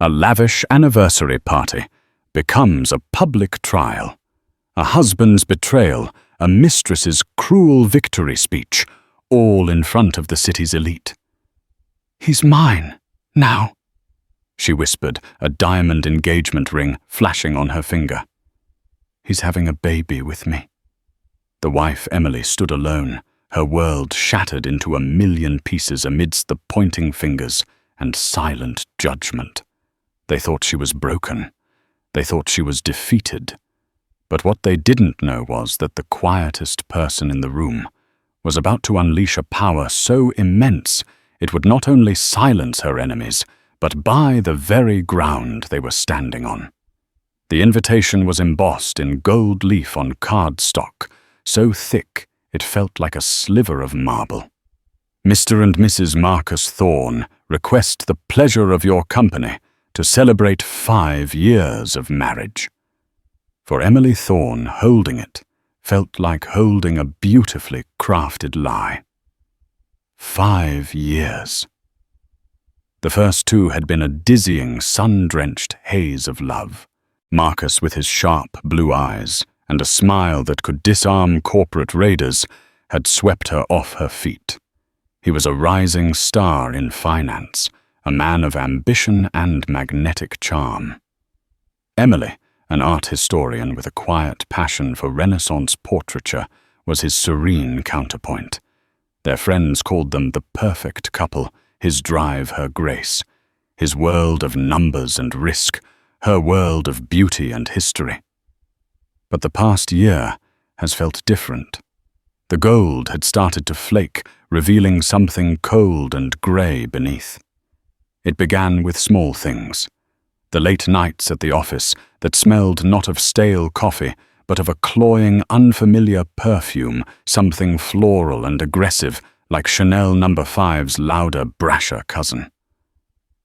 A lavish anniversary party becomes a public trial. A husband's betrayal, a mistress's cruel victory speech, all in front of the city's elite. "He's mine, now," she whispered, a diamond engagement ring flashing on her finger. "He's having a baby with me." The wife Emily stood alone, her world shattered into a million pieces amidst the pointing fingers and silent judgment. They thought she was broken. They thought she was defeated. But what they didn't know was that the quietest person in the room was about to unleash a power so immense it would not only silence her enemies, but buy the very ground they were standing on. The invitation was embossed in gold leaf on cardstock, so thick it felt like a sliver of marble. "Mr. and Mrs. Marcus Thorne request the pleasure of your company to celebrate 5 years of marriage." For Emily Thorne, holding it felt like holding a beautifully crafted lie. 5 years. The first 2 had been a dizzying, sun-drenched haze of love. Marcus with his sharp blue eyes and a smile that could disarm corporate raiders had swept her off her feet. He was a rising star in finance, a man of ambition and magnetic charm. Emily, an art historian with a quiet passion for Renaissance portraiture, was his serene counterpoint. Their friends called them the perfect couple, his drive her grace, his world of numbers and risk, her world of beauty and history. But the past year has felt different. The gold had started to flake, revealing something cold and grey beneath. It began with small things. The late nights at the office that smelled not of stale coffee, but of a cloying, unfamiliar perfume, something floral and aggressive, like Chanel No. 5's louder, brasher cousin.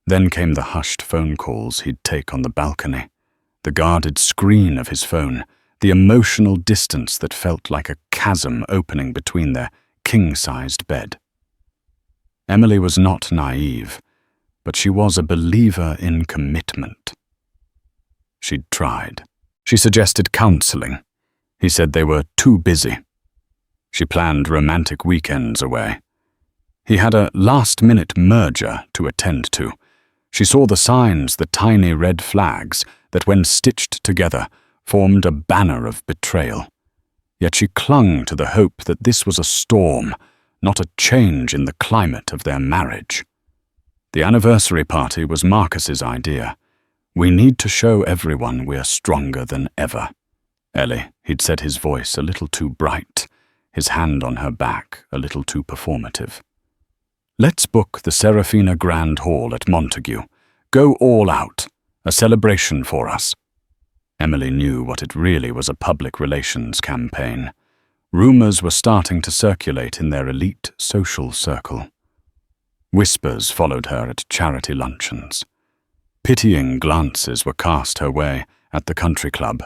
Then came the hushed phone calls he'd take on the balcony, the guarded screen of his phone, the emotional distance that felt like a chasm opening between their king-sized bed. Emily was not naive, but she was a believer in commitment. She'd tried. She suggested counseling. He said they were too busy. She planned romantic weekends away. He had a last-minute merger to attend to. She saw the signs, the tiny red flags that, when stitched together, formed a banner of betrayal. Yet she clung to the hope that this was a storm, not a change in the climate of their marriage. The anniversary party was Marcus's idea. "We need to show everyone we're stronger than ever." "Ellie," he'd said, his voice a little too bright, his hand on her back a little too performative. "Let's book the Serafina Grand Hall at Montague. Go all out. A celebration for us." Emily knew what it really was, a public relations campaign. Rumors were starting to circulate in their elite social circle. Whispers followed her at charity luncheons. Pitying glances were cast her way at the country club.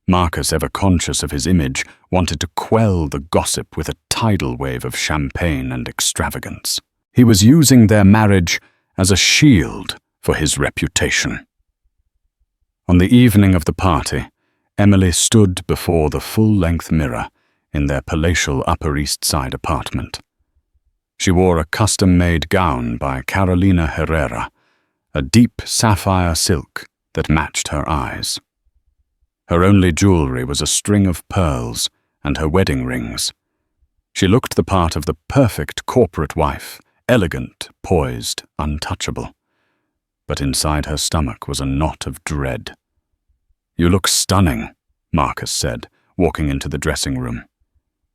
Marcus, ever conscious of his image, wanted to quell the gossip with a tidal wave of champagne and extravagance. He was using their marriage as a shield for his reputation. On the evening of the party, Emily stood before the full-length mirror in their palatial Upper East Side apartment. She wore a custom-made gown by Carolina Herrera, a deep sapphire silk that matched her eyes. Her only jewelry was a string of pearls and her wedding rings. She looked the part of the perfect corporate wife, elegant, poised, untouchable. But inside her stomach was a knot of dread. "You look stunning," Marcus said, walking into the dressing room.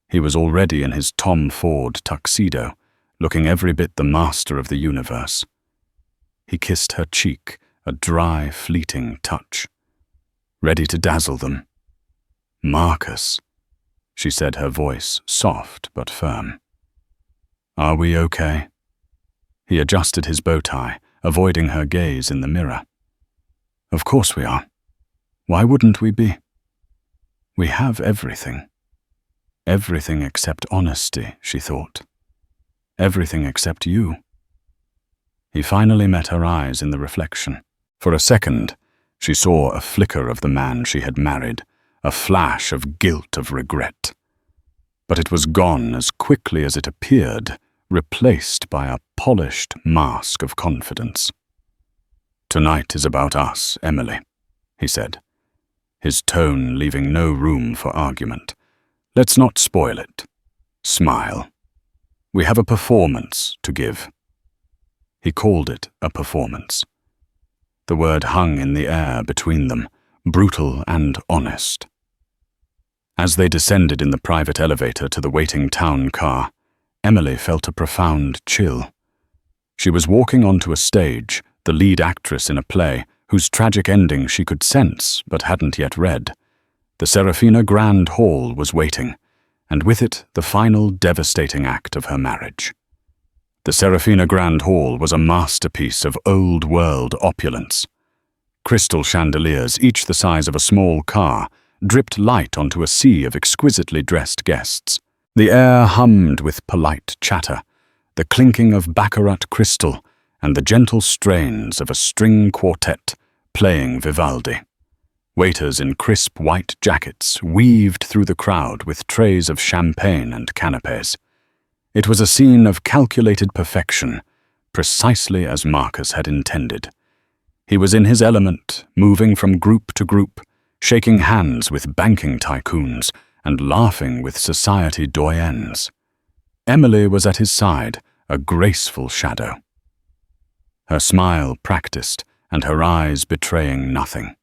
He was already in his Tom Ford tuxedo, looking every bit the master of the universe. He kissed her cheek, a dry, fleeting touch. Ready to dazzle them. "Marcus," she said, her voice soft but firm. "Are we okay?" He adjusted his bow tie, avoiding her gaze in the mirror. "Of course we are. Why wouldn't we be? We have everything. Everything except honesty," she thought. "Everything except you." He finally met her eyes in the reflection. For a second, she saw a flicker of the man she had married, a flash of guilt, of regret. But it was gone as quickly as it appeared, replaced by a polished mask of confidence. "Tonight is about us, Emily," he said, his tone leaving no room for argument. "Let's not spoil it. Smile. We have a performance to give." He called it a performance. The word hung in the air between them, brutal and honest. As they descended in the private elevator to the waiting town car, Emily felt a profound chill. She was walking onto a stage, the lead actress in a play, whose tragic ending she could sense but hadn't yet read. The Serafina Grand Hall was waiting, and with it the final devastating act of her marriage. The Serafina Grand Hall was a masterpiece of old-world opulence. Crystal chandeliers, each the size of a small car, dripped light onto a sea of exquisitely dressed guests. The air hummed with polite chatter, the clinking of baccarat crystal, and the gentle strains of a string quartet playing Vivaldi. Waiters in crisp white jackets weaved through the crowd with trays of champagne and canapés. It was a scene of calculated perfection, precisely as Marcus had intended. He was in his element, moving from group to group, shaking hands with banking tycoons and laughing with society doyens. Emily was at his side, a graceful shadow. Her smile practiced and her eyes betraying nothing.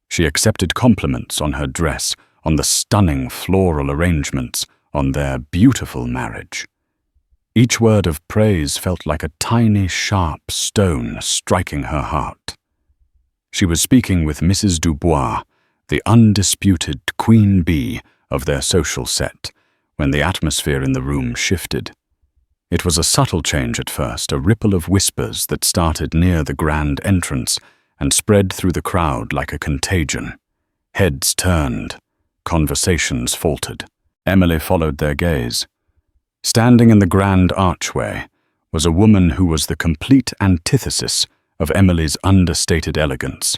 She accepted compliments on her dress, on the stunning floral arrangements, on their beautiful marriage. Each word of praise felt like a tiny, sharp stone striking her heart. She was speaking with Mrs. Dubois, the undisputed queen bee of their social set, when the atmosphere in the room shifted. It was a subtle change at first, a ripple of whispers that started near the grand entrance and spread through the crowd like a contagion. Heads turned, conversations faltered. Emily followed their gaze. Standing in the grand archway was a woman who was the complete antithesis of Emily's understated elegance.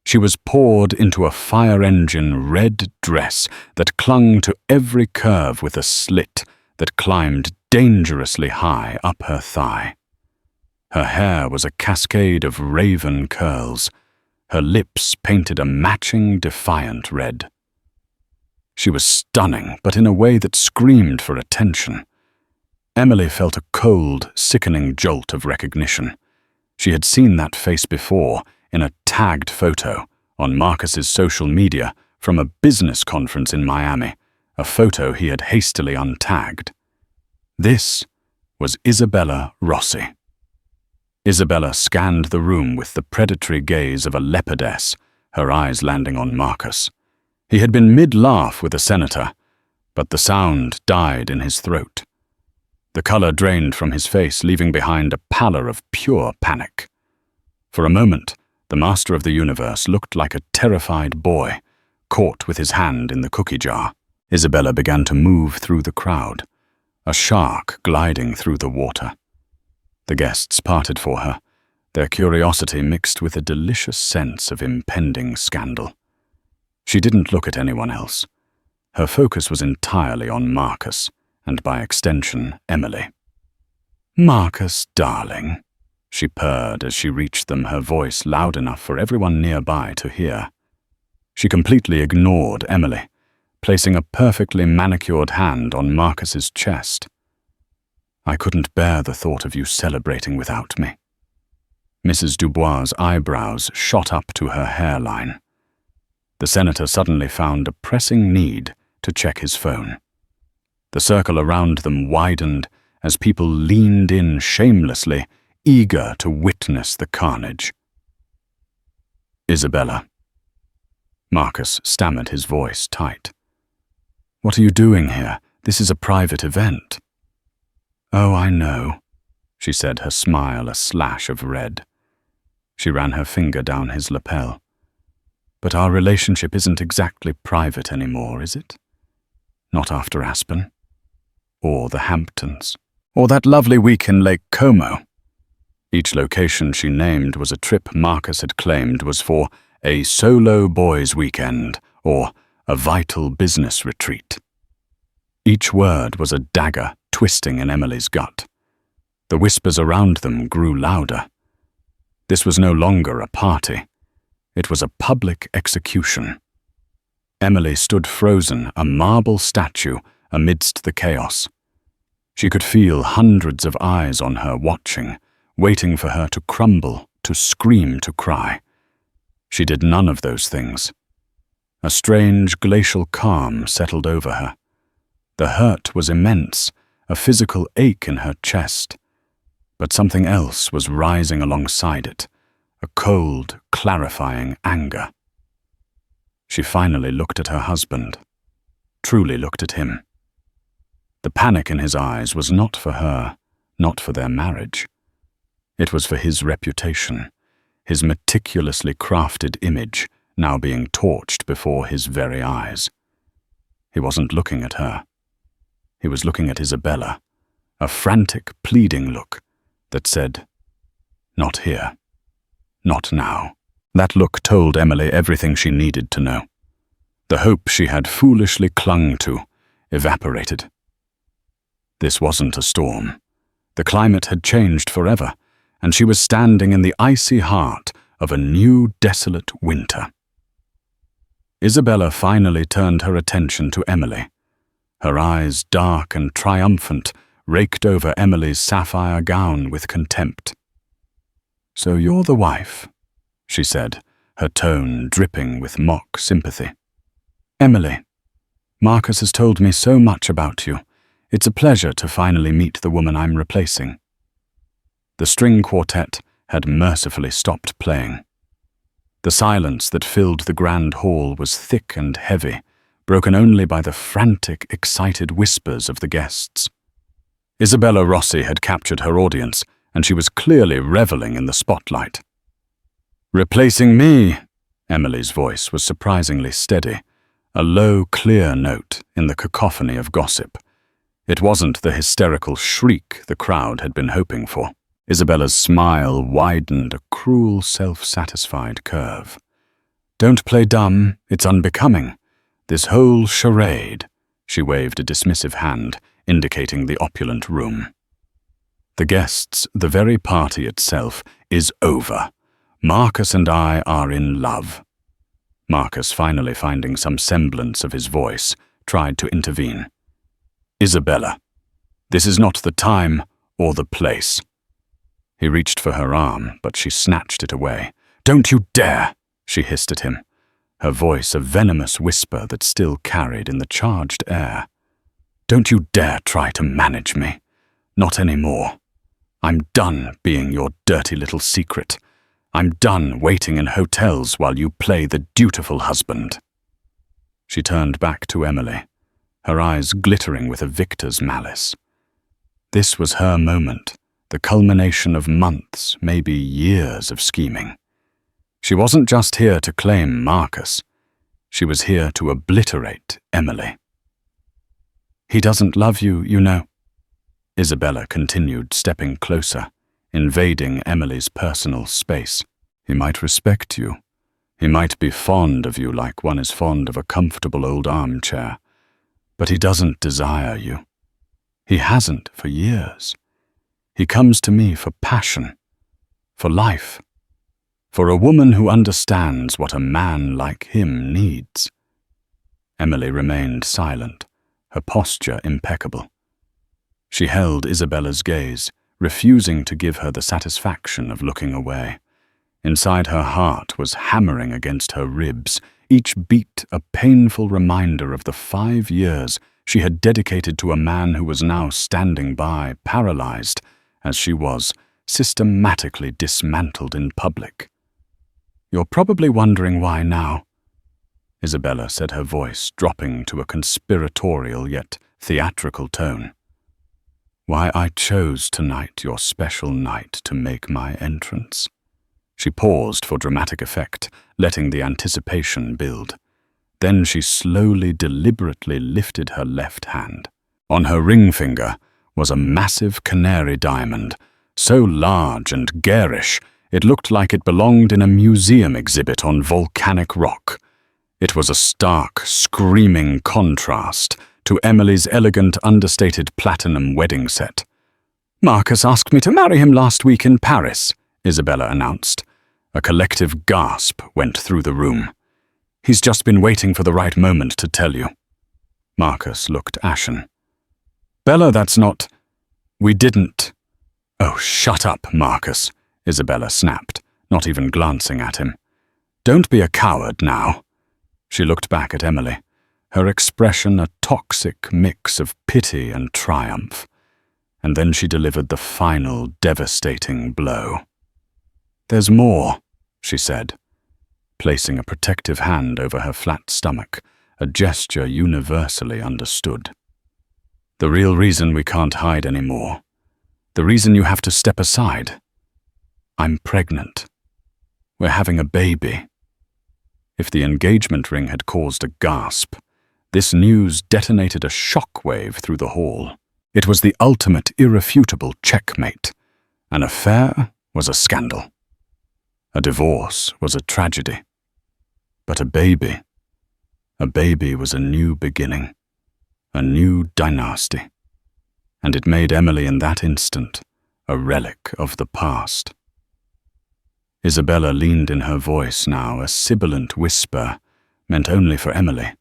She was poured into a fire-engine red dress that clung to every curve with a slit that climbed dangerously high up her thigh. Her hair was a cascade of raven curls. Her lips painted a matching, defiant red. She was stunning, but in a way that screamed for attention. Emily felt a cold, sickening jolt of recognition. She had seen that face before, in a tagged photo on Marcus's social media from a business conference in Miami, a photo he had hastily untagged. This was Isabella Rossi. Isabella scanned the room with the predatory gaze of a leopardess, her eyes landing on Marcus. He had been mid-laugh with the senator, but the sound died in his throat. The color drained from his face, leaving behind a pallor of pure panic. For a moment, the master of the universe looked like a terrified boy, caught with his hand in the cookie jar. Isabella began to move through the crowd, a shark gliding through the water. The guests parted for her, their curiosity mixed with a delicious sense of impending scandal. She didn't look at anyone else. Her focus was entirely on Marcus, and by extension, Emily. "Marcus, darling," she purred as she reached them, her voice loud enough for everyone nearby to hear. She completely ignored Emily, placing a perfectly manicured hand on Marcus's chest. "I couldn't bear the thought of you celebrating without me." Mrs. Dubois' eyebrows shot up to her hairline. The senator suddenly found a pressing need to check his phone. The circle around them widened as people leaned in shamelessly, eager to witness the carnage. "Isabella." Marcus stammered, his voice tight. "What are you doing here? This is a private event." "Oh, I know," she said, her smile a slash of red. She ran her finger down his lapel. "But our relationship isn't exactly private anymore, is it? Not after Aspen. Or the Hamptons. Or that lovely week in Lake Como." Each location she named was a trip Marcus had claimed was for a solo boys' weekend or a vital business retreat. Each word was a dagger twisting in Emily's gut. The whispers around them grew louder. This was no longer a party. It was a public execution. Emily stood frozen, a marble statue, amidst the chaos. She could feel hundreds of eyes on her watching, waiting for her to crumble, to scream, to cry. She did none of those things. A strange glacial calm settled over her. The hurt was immense, a physical ache in her chest. But something else was rising alongside it, a cold, clarifying anger. She finally looked at her husband, truly looked at him. The panic in his eyes was not for her, not for their marriage. It was for his reputation, his meticulously crafted image now being torched before his very eyes. He wasn't looking at her. He was looking at Isabella, a frantic, pleading look that said, "Not here. Not now." That look told Emily everything she needed to know. The hope she had foolishly clung to evaporated. This wasn't a storm. The climate had changed forever, and she was standing in the icy heart of a new, desolate winter. Isabella finally turned her attention to Emily. Her eyes, dark and triumphant, raked over Emily's sapphire gown with contempt. "So you're the wife," she said, her tone dripping with mock sympathy. "Emily, Marcus has told me so much about you. It's a pleasure to finally meet the woman I'm replacing." The string quartet had mercifully stopped playing. The silence that filled the grand hall was thick and heavy, broken only by the frantic, excited whispers of the guests. Isabella Rossi had captured her audience, and she was clearly reveling in the spotlight. "Replacing me," Emily's voice was surprisingly steady, a low, clear note in the cacophony of gossip. It wasn't the hysterical shriek the crowd had been hoping for. Isabella's smile widened a cruel, self-satisfied curve. "Don't play dumb, it's unbecoming. This whole charade," she waved a dismissive hand, indicating the opulent room. "The guests, the very party itself, is over. Marcus and I are in love." Marcus, finally finding some semblance of his voice, tried to intervene. "Isabella, this is not the time or the place." He reached for her arm, but she snatched it away. "Don't you dare!" she hissed at him, her voice a venomous whisper that still carried in the charged air. "Don't you dare try to manage me. Not anymore. I'm done being your dirty little secret. I'm done waiting in hotels while you play the dutiful husband." She turned back to Emily, her eyes glittering with a victor's malice. This was her moment, the culmination of months, maybe years of scheming. She wasn't just here to claim Marcus. She was here to obliterate Emily. "He doesn't love you, you know," Isabella continued, stepping closer, invading Emily's personal space. "He might respect you. He might be fond of you like one is fond of a comfortable old armchair. But he doesn't desire you. He hasn't for years. He comes to me for passion, for life, for a woman who understands what a man like him needs." Emily remained silent, her posture impeccable. She held Isabella's gaze, refusing to give her the satisfaction of looking away. Inside her heart was hammering against her ribs, each beat a painful reminder of the 5 years she had dedicated to a man who was now standing by, paralyzed, as she was, systematically dismantled in public. "You're probably wondering why now," Isabella said, her voice dropping to a conspiratorial yet theatrical tone. "Why I chose tonight, your special night, to make my entrance." She paused for dramatic effect, letting the anticipation build. Then she slowly, deliberately lifted her left hand. On her ring finger was a massive canary diamond, so large and garish it looked like it belonged in a museum exhibit on volcanic rock. It was a stark, screaming contrast to Emily's elegant, understated platinum wedding set. "Marcus asked me to marry him last week in Paris," Isabella announced. A collective gasp went through the room. "He's just been waiting for the right moment to tell you." Marcus looked ashen. "Bella, that's not— We didn't—" "Oh, shut up, Marcus," Isabella snapped, not even glancing at him. "Don't be a coward now." She looked back at Emily, her expression a toxic mix of pity and triumph. And then she delivered the final, devastating blow. "There's more," she said, placing a protective hand over her flat stomach, a gesture universally understood. "The real reason we can't hide anymore, the reason you have to step aside. I'm pregnant. We're having a baby." If the engagement ring had caused a gasp, this news detonated a shockwave through the hall. It was the ultimate irrefutable checkmate. An affair was a scandal. A divorce was a tragedy. But a baby was a new beginning, a new dynasty. And it made Emily in that instant a relic of the past. Isabella leaned in her voice now, a sibilant whisper meant only for Emily,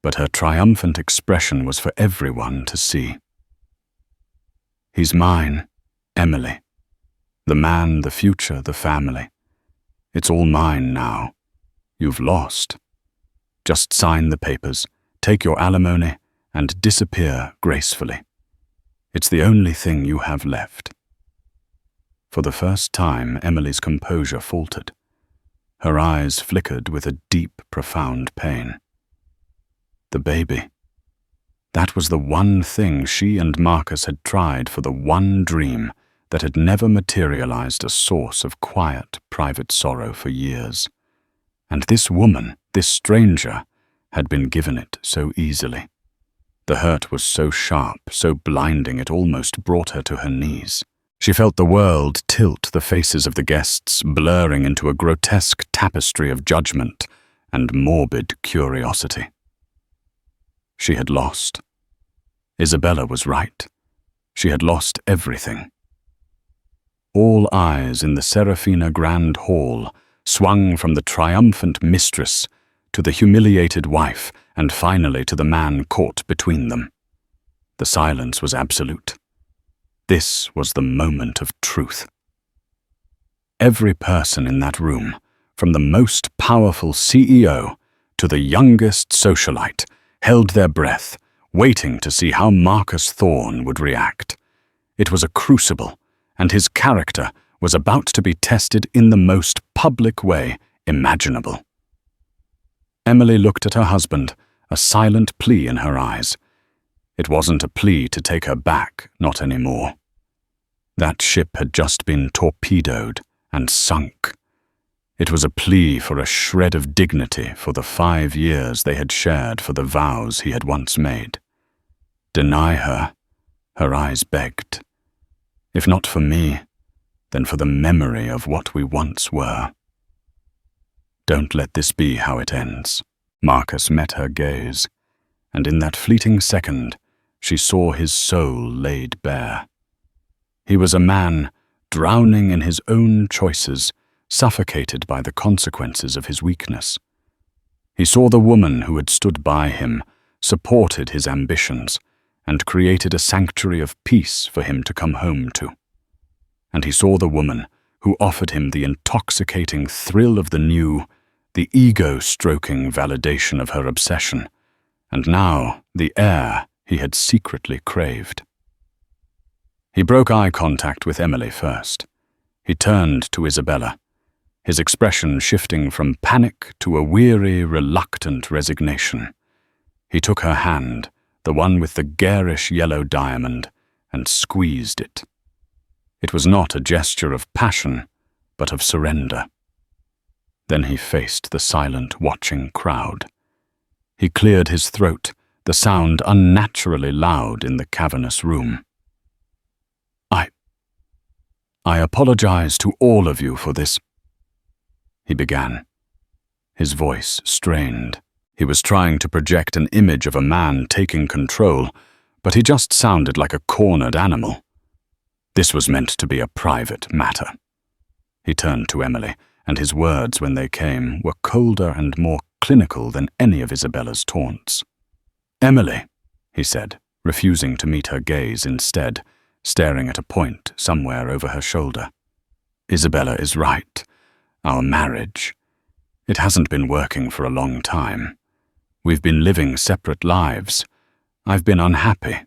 but her triumphant expression was for everyone to see. "He's mine, Emily. The man, the future, the family. It's all mine now. You've lost. Just sign the papers, take your alimony, and disappear gracefully. It's the only thing you have left." For the first time, Emily's composure faltered. Her eyes flickered with a deep, profound pain. The baby. That was the one thing she and Marcus had tried for, the one dream that had never materialized, a source of quiet, private sorrow for years. And this woman, this stranger, had been given it so easily. The hurt was so sharp, so blinding, it almost brought her to her knees. She felt the world tilt, the faces of the guests blurring into a grotesque tapestry of judgment and morbid curiosity. She had lost. Isabella was right. She had lost everything. All eyes in the Serafina Grand Hall swung from the triumphant mistress to the humiliated wife and finally to the man caught between them. The silence was absolute. This was the moment of truth. Every person in that room, from the most powerful CEO to the youngest socialite, held their breath, waiting to see how Marcus Thorne would react. It was a crucible, and his character was about to be tested in the most public way imaginable. Emily looked at her husband, a silent plea in her eyes. It wasn't a plea to take her back, not anymore. That ship had just been torpedoed and sunk. It was a plea for a shred of dignity for the 5 years they had shared, for the vows he had once made. Deny her, her eyes begged. If not for me, then for the memory of what we once were. Don't let this be how it ends. Marcus met her gaze, and in that fleeting second, she saw his soul laid bare. He was a man drowning in his own choices, suffocated by the consequences of his weakness. He saw the woman who had stood by him, supported his ambitions, and created a sanctuary of peace for him to come home to. And he saw the woman who offered him the intoxicating thrill of the new, the ego-stroking validation of her obsession, and now the heir he had secretly craved. He broke eye contact with Emily first. He turned to Isabella, his expression shifting from panic to a weary, reluctant resignation. He took her hand, the one with the garish yellow diamond, and squeezed it. It was not a gesture of passion, but of surrender. Then he faced the silent, watching crowd. He cleared his throat, the sound unnaturally loud in the cavernous room. "I apologize to all of you for this," he began, his voice strained. He was trying to project an image of a man taking control, but he just sounded like a cornered animal. This was meant to be a private matter. He turned to Emily, and his words, when they came, were colder and more clinical than any of Isabella's taunts. "Emily," he said, refusing to meet her gaze instead, staring at a point somewhere over her shoulder. "Isabella is right. Our marriage, it hasn't been working for a long time. We've been living separate lives. I've been unhappy."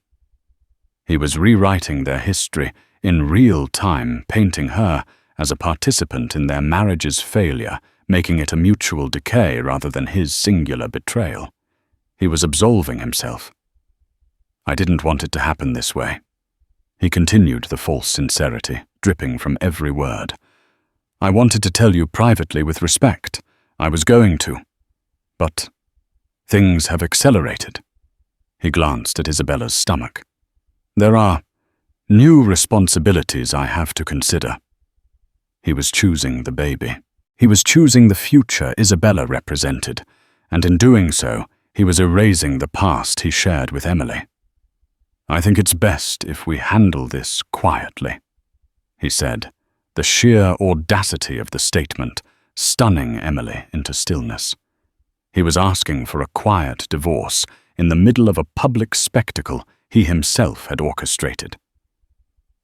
He was rewriting their history in real time, painting her as a participant in their marriage's failure, making it a mutual decay rather than his singular betrayal. He was absolving himself. "I didn't want it to happen this way." He continued, the false sincerity dripping from every word. "I wanted to tell you privately with respect. I was going to. But things have accelerated." He glanced at Isabella's stomach. "There are new responsibilities I have to consider." He was choosing the baby. He was choosing the future Isabella represented, and in doing so, he was erasing the past he shared with Emily. "I think it's best if we handle this quietly," he said, the sheer audacity of the statement stunning Emily into stillness. He was asking for a quiet divorce in the middle of a public spectacle he himself had orchestrated.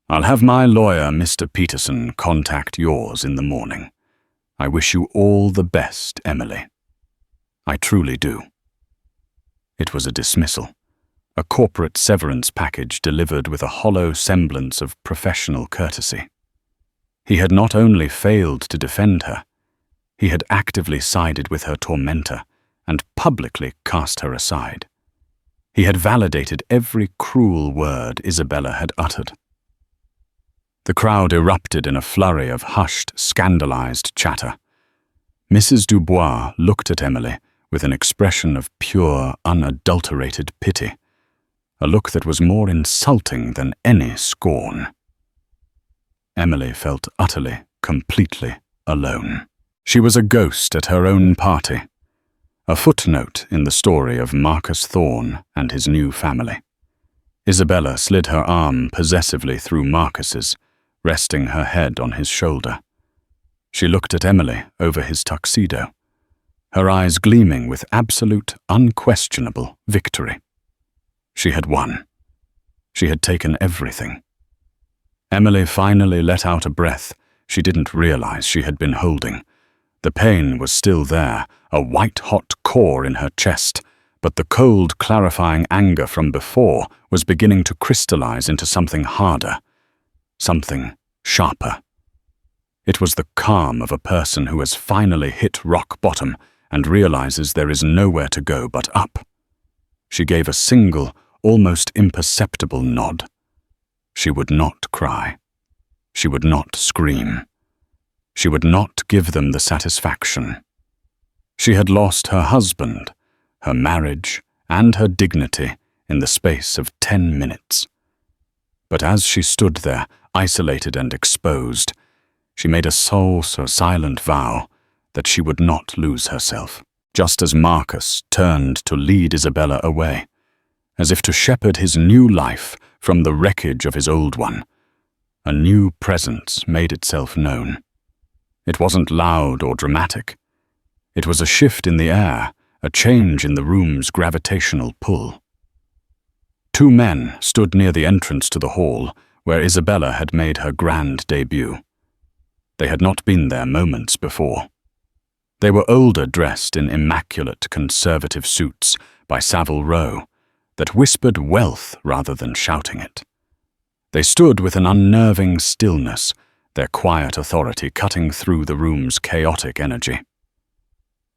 "I'll have my lawyer, Mr. Peterson, contact yours in the morning. I wish you all the best, Emily. I truly do." It was a dismissal, a corporate severance package delivered with a hollow semblance of professional courtesy. He had not only failed to defend her, he had actively sided with her tormentor and publicly cast her aside. He had validated every cruel word Isabella had uttered. The crowd erupted in a flurry of hushed, scandalized chatter. Mrs. Dubois looked at Emily with an expression of pure, unadulterated pity, a look that was more insulting than any scorn. Emily felt utterly, completely alone. She was a ghost at her own party, a footnote in the story of Marcus Thorne and his new family. Isabella slid her arm possessively through Marcus's, resting her head on his shoulder. She looked at Emily over his tuxedo, her eyes gleaming with absolute, unquestionable victory. She had won. She had taken everything. Emily finally let out a breath she didn't realize she had been holding. The pain was still there, a white-hot core in her chest, but the cold, clarifying anger from before was beginning to crystallize into something harder, something sharper. It was the calm of a person who has finally hit rock bottom and realizes there is nowhere to go but up. She gave a single, almost imperceptible nod. She would not cry. She would not scream. She would not give them the satisfaction. She had lost her husband, her marriage, and her dignity in the space of 10 minutes. But as she stood there, isolated and exposed, she made a soul-so-silent vow that she would not lose herself, just as Marcus turned to lead Isabella away, as if to shepherd his new life from the wreckage of his old one. A new presence made itself known. It wasn't loud or dramatic. It was a shift in the air, a change in the room's gravitational pull. 2 men stood near the entrance to the hall where Isabella had made her grand debut. They had not been there moments before. They were older, dressed in immaculate conservative suits by Savile Row that whispered wealth rather than shouting it. They stood with an unnerving stillness, their quiet authority cutting through the room's chaotic energy.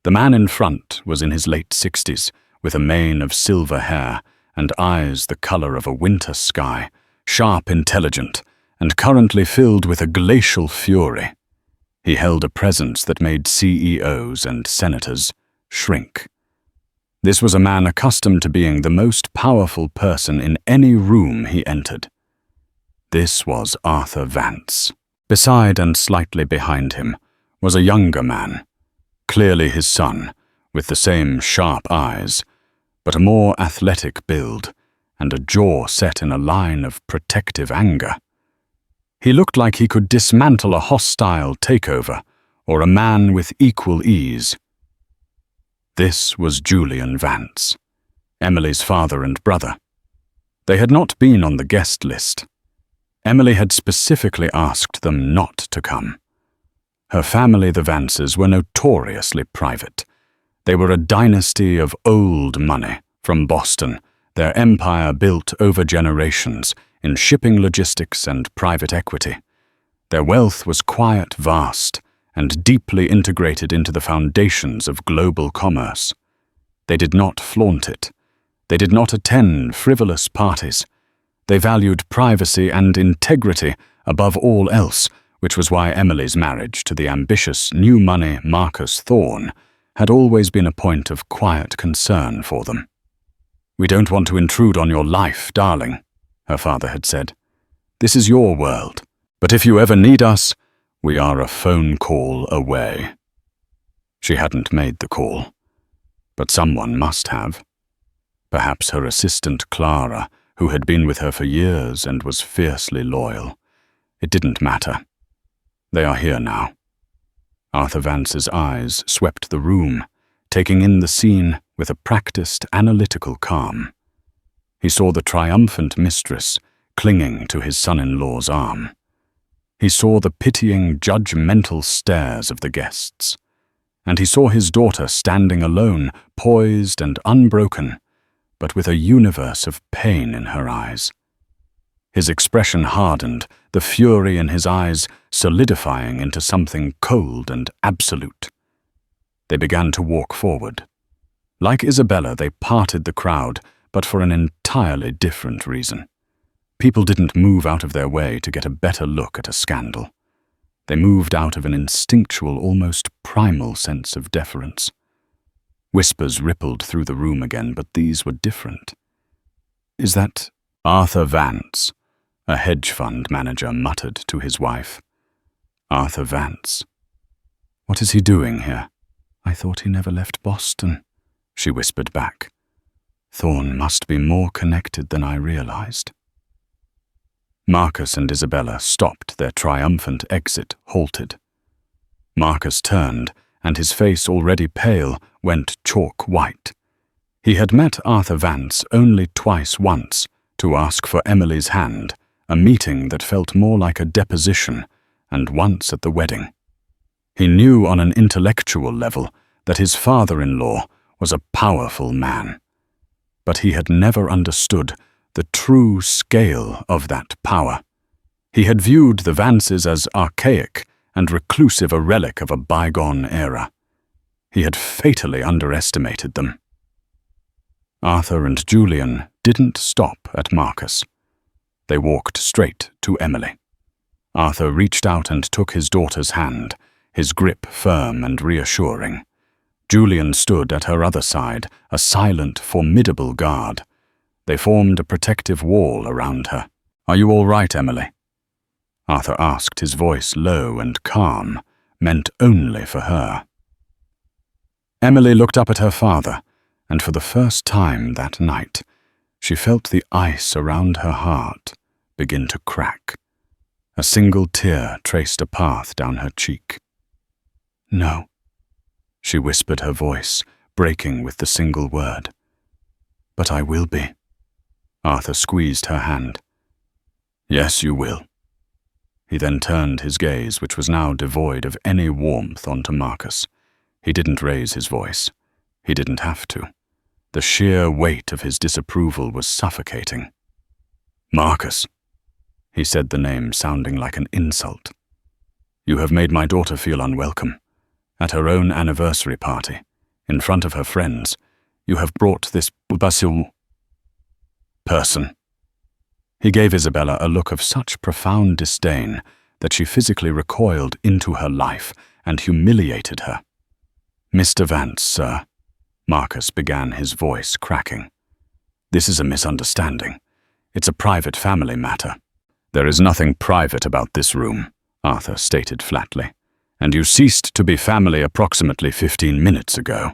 The man in front was in his late 60s, with a mane of silver hair and eyes the color of a winter sky, sharp, intelligent, and currently filled with a glacial fury. He held a presence that made CEOs and senators shrink. This was a man accustomed to being the most powerful person in any room he entered. This was Arthur Vance. Beside and slightly behind him was a younger man, clearly his son, with the same sharp eyes, but a more athletic build and a jaw set in a line of protective anger. He looked like he could dismantle a hostile takeover or a man with equal ease. This was Julian Vance, Emily's father and brother. They had not been on the guest list. Emily had specifically asked them not to come. Her family, the Vances, were notoriously private. They were a dynasty of old money from Boston, their empire built over generations in shipping logistics and private equity. Their wealth was quiet, vast, and deeply integrated into the foundations of global commerce. They did not flaunt it. They did not attend frivolous parties. They valued privacy and integrity above all else, which was why Emily's marriage to the ambitious new money Marcus Thorne had always been a point of quiet concern for them. "We don't want to intrude on your life, darling," her father had said. "This is your world, but if you ever need us, we are a phone call away." She hadn't made the call, but someone must have. Perhaps her assistant Clara, who had been with her for years and was fiercely loyal. It didn't matter. They are here now. Arthur Vance's eyes swept the room, taking in the scene with a practiced, analytical calm. He saw the triumphant mistress clinging to his son-in-law's arm. He saw the pitying, judgmental stares of the guests. And he saw his daughter standing alone, poised and unbroken, but with a universe of pain in her eyes. His expression hardened, the fury in his eyes solidifying into something cold and absolute. They began to walk forward. Like Isabella, they parted the crowd, but for an entirely different reason. People didn't move out of their way to get a better look at a scandal. They moved out of an instinctual, almost primal sense of deference. Whispers rippled through the room again, but these were different. "Is that Arthur Vance?" a hedge fund manager muttered to his wife. "Arthur Vance. What is he doing here?" "I thought he never left Boston," she whispered back. "Thorne must be more connected than I realized." Marcus and Isabella stopped their triumphant exit, halted. Marcus turned, and his face, already pale, went chalk white. He had met Arthur Vance only once to ask for Emily's hand, a meeting that felt more like a deposition, and once at the wedding. He knew on an intellectual level that his father-in-law was a powerful man, but he had never understood the true scale of that power. He had viewed the Vances as archaic and reclusive, a relic of a bygone era. He had fatally underestimated them. Arthur and Julian didn't stop at Marcus. They walked straight to Emily. Arthur reached out and took his daughter's hand, his grip firm and reassuring. Julian stood at her other side, a silent, formidable guard. They formed a protective wall around her. "Are you all right, Emily?" Arthur asked, his voice low and calm, meant only for her. Emily looked up at her father, and for the first time that night, she felt the ice around her heart begin to crack. A single tear traced a path down her cheek. "No," she whispered, her voice breaking with the single word. "But I will be." Arthur squeezed her hand. "Yes, you will." He then turned his gaze, which was now devoid of any warmth, onto Marcus. He didn't raise his voice. He didn't have to. The sheer weight of his disapproval was suffocating. "Marcus," he said, the name sounding like an insult. "You have made my daughter feel unwelcome. At her own anniversary party, in front of her friends, you have brought this imbecile person." He gave Isabella a look of such profound disdain that she physically recoiled into her life and humiliated her. "Mr. Vance, sir," Marcus began, his voice cracking. "This is a misunderstanding. It's a private family matter." "There is nothing private about this room," Arthur stated flatly. "And you ceased to be family approximately 15 minutes ago.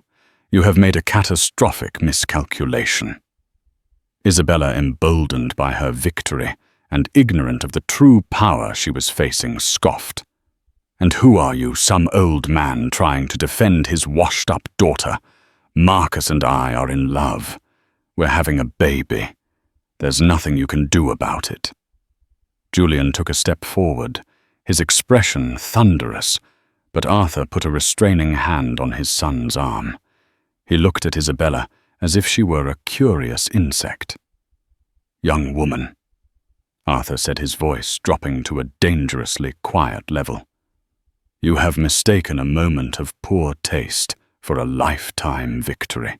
You have made a catastrophic miscalculation." Isabella, emboldened by her victory and ignorant of the true power she was facing, scoffed. "And who are you, some old man trying to defend his washed-up daughter? Marcus and I are in love. We're having a baby. There's nothing you can do about it." Julian took a step forward, his expression thunderous, but Arthur put a restraining hand on his son's arm. He looked at Isabella as if she were a curious insect. "Young woman," Arthur said, his voice dropping to a dangerously quiet level, "you have mistaken a moment of poor taste for a lifetime victory,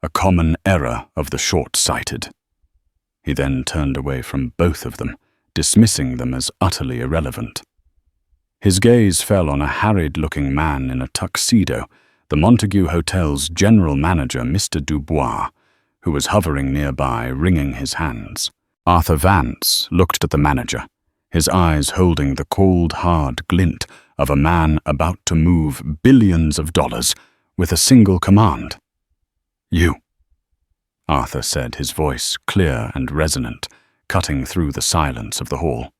a common error of the short-sighted." He then turned away from both of them, dismissing them as utterly irrelevant. His gaze fell on a harried-looking man in a tuxedo, the Montague Hotel's general manager, Mr. Dubois, who was hovering nearby, wringing his hands. Arthur Vance looked at the manager, his eyes holding the cold, hard glint of a man about to move billions of dollars with a single command. "You," Arthur said, his voice clear and resonant, cutting through the silence of the hall.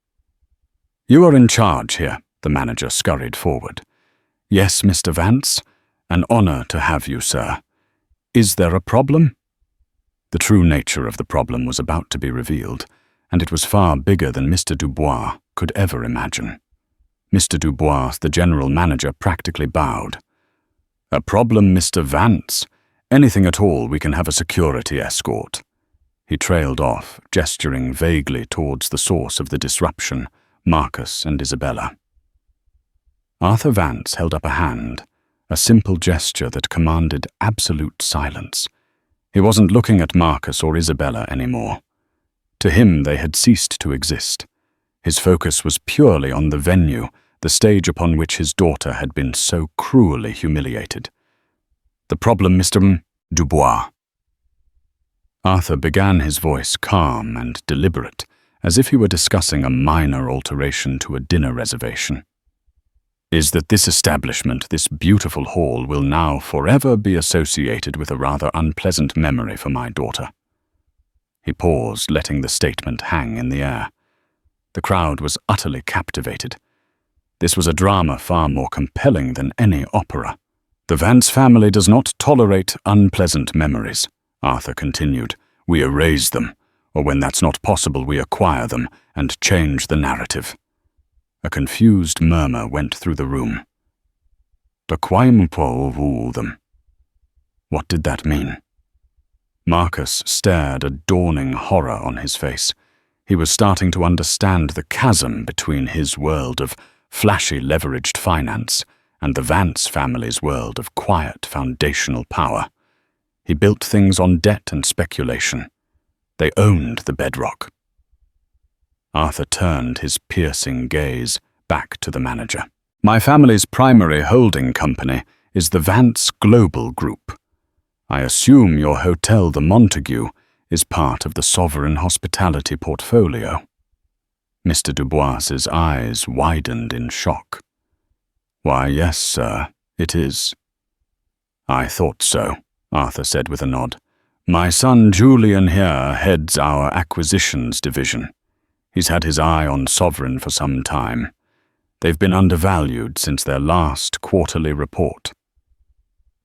"You are in charge here," the manager scurried forward. "Yes, Mr. Vance. An honor to have you, sir. Is there a problem?" The true nature of the problem was about to be revealed, and it was far bigger than Mr. Dubois could ever imagine. Mr. Dubois, the general manager, practically bowed. "A problem, Mr. Vance? Anything at all, we can have a security escort." He trailed off, gesturing vaguely towards the source of the disruption, Marcus and Isabella. Arthur Vance held up a hand, a simple gesture that commanded absolute silence. He wasn't looking at Marcus or Isabella anymore. To him, they had ceased to exist. His focus was purely on the venue, the stage upon which his daughter had been so cruelly humiliated. "The problem, Mr. Dubois." Arthur began, his voice calm and deliberate, as if he were discussing a minor alteration to a dinner reservation, "is that this establishment, this beautiful hall, will now forever be associated with a rather unpleasant memory for my daughter." He paused, letting the statement hang in the air. The crowd was utterly captivated. This was a drama far more compelling than any opera. "The Vance family does not tolerate unpleasant memories," Arthur continued. "We erase them, or when that's not possible, we acquire them and change the narrative." A confused murmur went through the room. "Acquire them." What did that mean? Marcus stared, a dawning horror on his face. He was starting to understand the chasm between his world of flashy leveraged finance and the Vance family's world of quiet foundational power. He built things on debt and speculation. They owned the bedrock. Arthur turned his piercing gaze back to the manager. "My family's primary holding company is the Vance Global Group. I assume your hotel, the Montague, is part of the sovereign hospitality portfolio." Mr. Dubois's eyes widened in shock. "Why, yes, sir, it is." "I thought so," Arthur said with a nod. "My son Julian here heads our acquisitions division. He's had his eye on Sovereign for some time. They've been undervalued since their last quarterly report."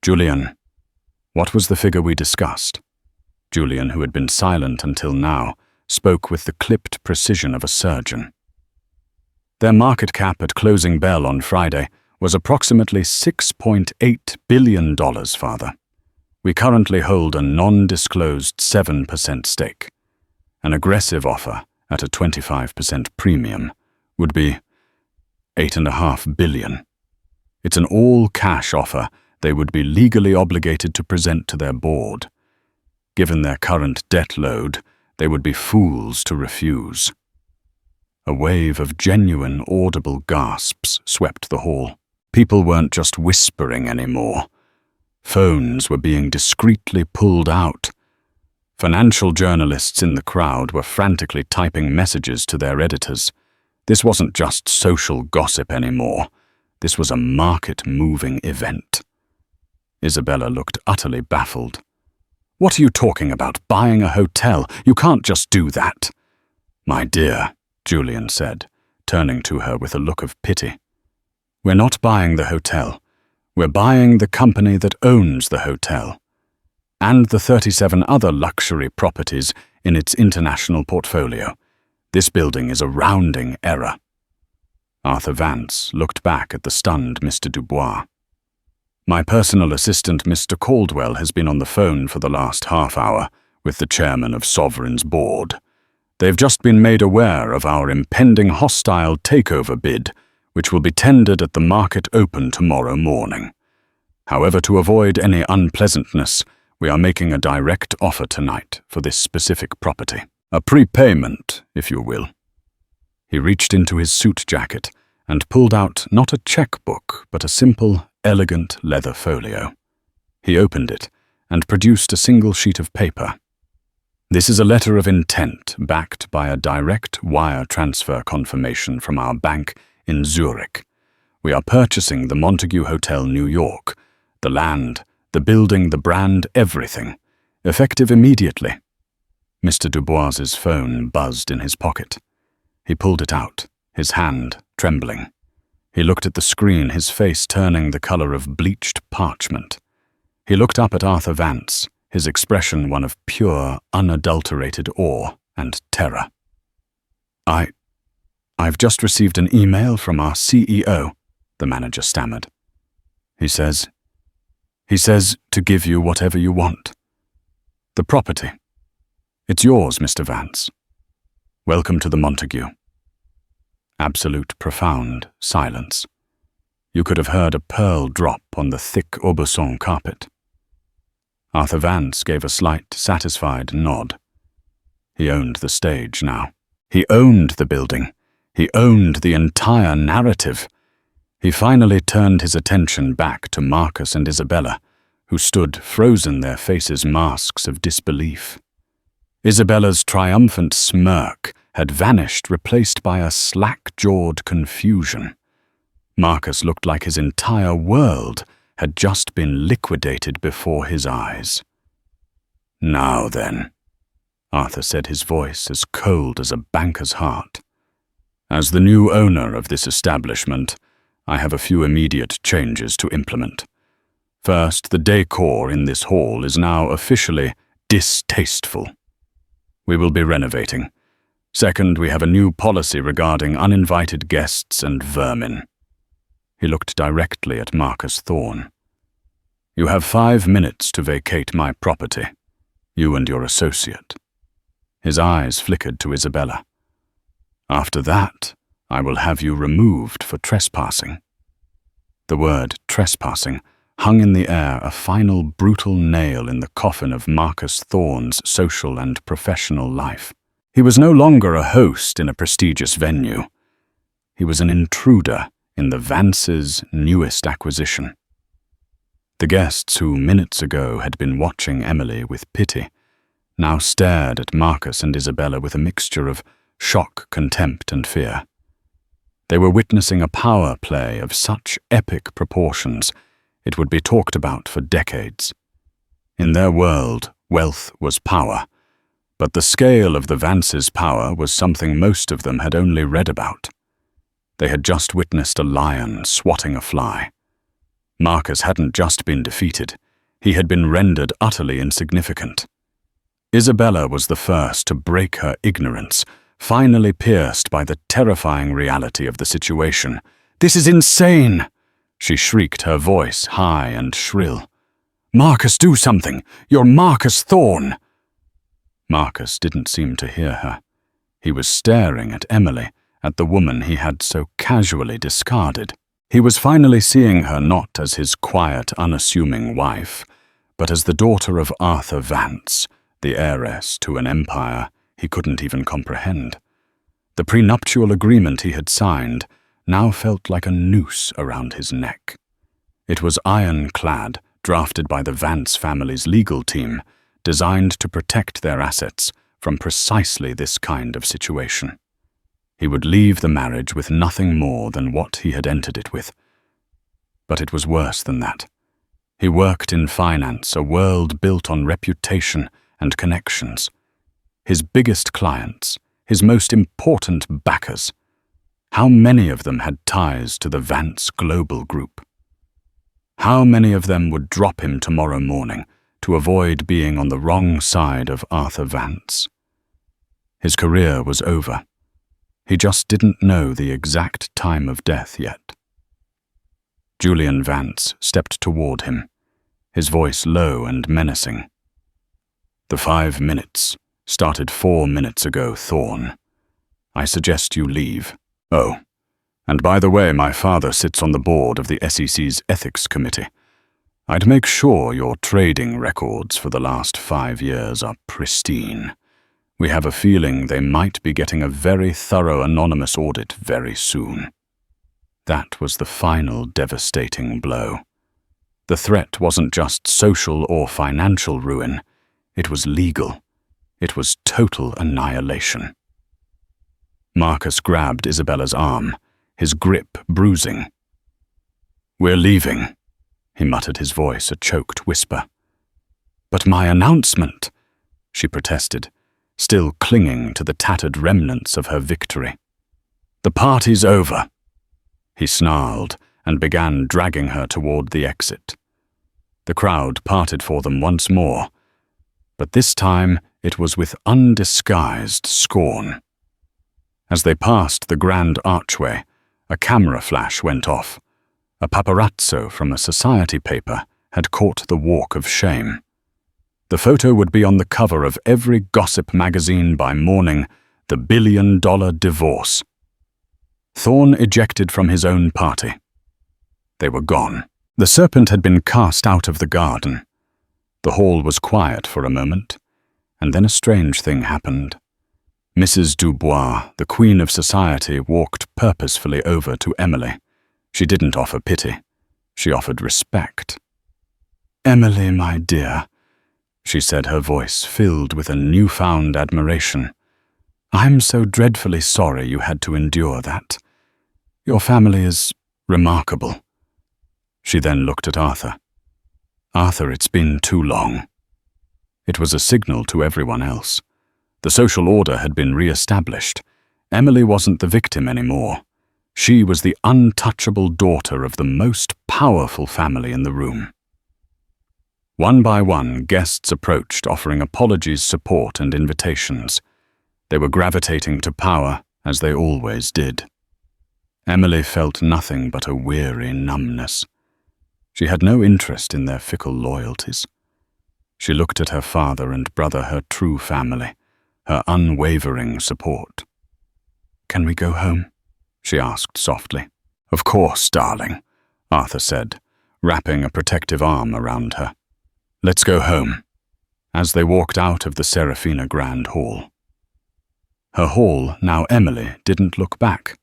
"Julian, what was the figure we discussed?" Julian, who had been silent until now, spoke with the clipped precision of a surgeon. "Their market cap at closing bell on Friday was approximately $6.8 billion, Father. We currently hold a non-disclosed 7% stake. An aggressive offer at a 25% premium would be $8.5 billion. It's an all-cash offer they would be legally obligated to present to their board. Given their current debt load, they would be fools to refuse." A wave of genuine, audible gasps swept the hall. People weren't just whispering anymore. Phones were being discreetly pulled out. Financial journalists in the crowd were frantically typing messages to their editors. This wasn't just social gossip anymore. This was a market-moving event. Isabella looked utterly baffled. "What are you talking about, buying a hotel? You can't just do that." "My dear," Julian said, turning to her with a look of pity. "We're not buying the hotel. We're buying the company that owns the hotel, and the 37 other luxury properties in its international portfolio. This building is a rounding error." Arthur Vance looked back at the stunned Mr. Dubois. "My personal assistant, Mr. Caldwell, has been on the phone for the last half hour with the chairman of Sovereign's board. They've just been made aware of our impending hostile takeover bid, which will be tendered at the market open tomorrow morning. However, to avoid any unpleasantness, we are making a direct offer tonight for this specific property. A prepayment, if you will." He reached into his suit jacket and pulled out not a checkbook, but a simple, elegant leather folio. He opened it and produced a single sheet of paper. "This is a letter of intent backed by a direct wire transfer confirmation from our bank in Zurich. We are purchasing the Montague Hotel, New York. The land, the building, the brand, everything. Effective immediately." Mr. Dubois's phone buzzed in his pocket. He pulled it out, his hand trembling. He looked at the screen, his face turning the color of bleached parchment. He looked up at Arthur Vance, his expression one of pure, unadulterated awe and terror. I've just received an email from our CEO," the manager stammered. He says to give you whatever you want. The property. It's yours, Mr. Vance. Welcome to the Montague." Absolute profound silence. You could have heard a pearl drop on the thick Aubusson carpet. Arthur Vance gave a slight, satisfied nod. He owned the stage now. He owned the building. He owned the entire narrative. He finally turned his attention back to Marcus and Isabella, who stood frozen, their faces masks of disbelief. Isabella's triumphant smirk had vanished, replaced by a slack-jawed confusion. Marcus looked like his entire world had just been liquidated before his eyes. "Now then," Arthur said, his voice as cold as a banker's heart. "As the new owner of this establishment, I have a few immediate changes to implement. First, the decor in this hall is now officially distasteful. We will be renovating. Second, we have a new policy regarding uninvited guests and vermin." He looked directly at Marcus Thorne. "You have 5 minutes to vacate my property, you and your associate." His eyes flickered to Isabella. "After that, I will have you removed for trespassing." The word trespassing hung in the air, a final brutal nail in the coffin of Marcus Thorne's social and professional life. He was no longer a host in a prestigious venue. He was an intruder in the Vance's newest acquisition. The guests who minutes ago had been watching Emily with pity now stared at Marcus and Isabella with a mixture of shock, contempt, and fear. They were witnessing a power play of such epic proportions it would be talked about for decades. In their world, wealth was power, but the scale of the Vance's power was something most of them had only read about. They had just witnessed a lion swatting a fly. Marcus hadn't just been defeated, he had been rendered utterly insignificant. Isabella was the first to break her ignorance, finally pierced by the terrifying reality of the situation. "This is insane!" she shrieked, her voice high and shrill. "Marcus, do something! You're Marcus Thorne!" Marcus didn't seem to hear her. He was staring at Emily, at the woman he had so casually discarded. He was finally seeing her not as his quiet, unassuming wife, but as the daughter of Arthur Vance, the heiress to an empire he couldn't even comprehend. The prenuptial agreement he had signed now felt like a noose around his neck. It was ironclad, drafted by the Vance family's legal team, designed to protect their assets from precisely this kind of situation. He would leave the marriage with nothing more than what he had entered it with. But it was worse than that. He worked in finance, a world built on reputation and connections. His biggest clients, his most important backers. How many of them had ties to the Vance Global Group? How many of them would drop him tomorrow morning to avoid being on the wrong side of Arthur Vance? His career was over. He just didn't know the exact time of death yet. Julian Vance stepped toward him, his voice low and menacing. "The 5 minutes started 4 minutes ago, Thorne. I suggest you leave. Oh, and by the way, my father sits on the board of the SEC's Ethics Committee. I'd make sure your trading records for the last 5 years are pristine. We have a feeling they might be getting a very thorough anonymous audit very soon." That was the final devastating blow. The threat wasn't just social or financial ruin. It was legal. It was total annihilation. Marcus grabbed Isabella's arm, his grip bruising. "We're leaving," he muttered, his voice a choked whisper. "But my announcement," she protested, still clinging to the tattered remnants of her victory. "The party's over," he snarled and began dragging her toward the exit. The crowd parted for them once more, but this time it was with undisguised scorn. As they passed the grand archway, a camera flash went off. A paparazzo from a society paper had caught the walk of shame. The photo would be on the cover of every gossip magazine by morning, the billion-dollar divorce. Thorne ejected from his own party. They were gone. The serpent had been cast out of the garden. The hall was quiet for a moment, and then a strange thing happened. Mrs. Dubois, the queen of society, walked purposefully over to Emily. She didn't offer pity. She offered respect. "Emily, my dear," she said, her voice filled with a newfound admiration. "I'm so dreadfully sorry you had to endure that. Your family is remarkable." She then looked at Arthur. "Arthur, it's been too long." It was a signal to everyone else. The social order had been re-established. Emily wasn't the victim anymore. She was the untouchable daughter of the most powerful family in the room. One by one, guests approached, offering apologies, support, and invitations. They were gravitating to power, as they always did. Emily felt nothing but a weary numbness. She had no interest in their fickle loyalties. She looked at her father and brother, her true family, her unwavering support. "Can we go home?" she asked softly. "Of course, darling," Arthur said, wrapping a protective arm around her. "Let's go home," as they walked out of the Serafina Grand Hall. Her hall, now Emily, didn't look back.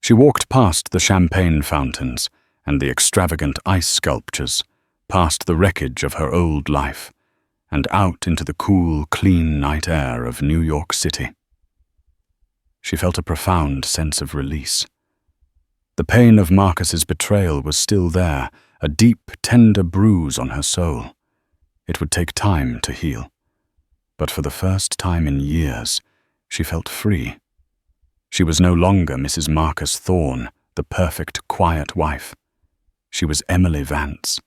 She walked past the champagne fountains and the extravagant ice sculptures, past the wreckage of her old life, and out into the cool, clean night air of New York City. She felt a profound sense of release. The pain of Marcus's betrayal was still there, a deep, tender bruise on her soul. It would take time to heal. But for the first time in years, she felt free. She was no longer Mrs. Marcus Thorne, the perfect, quiet wife. She was Emily Vance.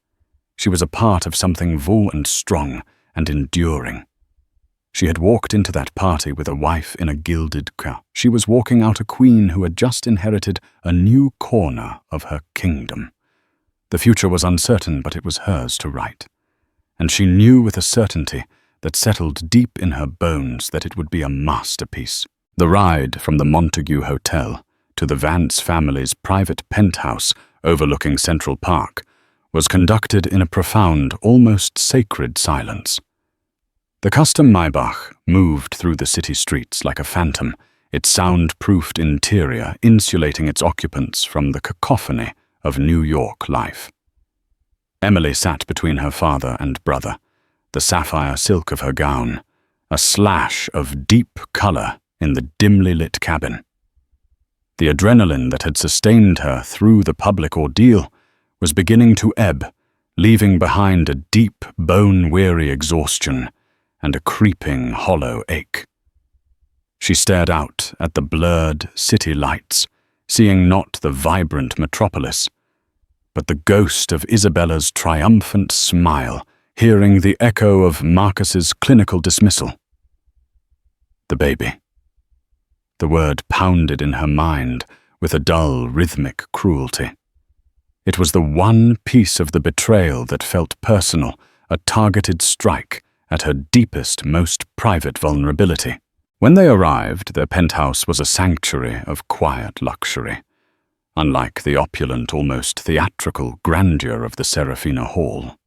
She was a part of something full and strong and enduring. She had walked into that party with a wife in a gilded car. She was walking out a queen who had just inherited a new corner of her kingdom. The future was uncertain, but it was hers to write. And she knew with a certainty that settled deep in her bones that it would be a masterpiece. The ride from the Montague Hotel to the Vance family's private penthouse overlooking Central Park was conducted in a profound, almost sacred silence. The custom Maybach moved through the city streets like a phantom, its sound-proofed interior insulating its occupants from the cacophony of New York life. Emily sat between her father and brother, the sapphire silk of her gown, a slash of deep color in the dimly lit cabin. The adrenaline that had sustained her through the public ordeal was beginning to ebb, leaving behind a deep, bone-weary exhaustion and a creeping, hollow ache. She stared out at the blurred city lights, seeing not the vibrant metropolis, but the ghost of Isabella's triumphant smile, hearing the echo of Marcus's clinical dismissal. The baby. The word pounded in her mind with a dull, rhythmic cruelty. It was the one piece of the betrayal that felt personal, a targeted strike at her deepest, most private vulnerability. When they arrived, their penthouse was a sanctuary of quiet luxury, unlike the opulent, almost theatrical grandeur of the Serafina Hall.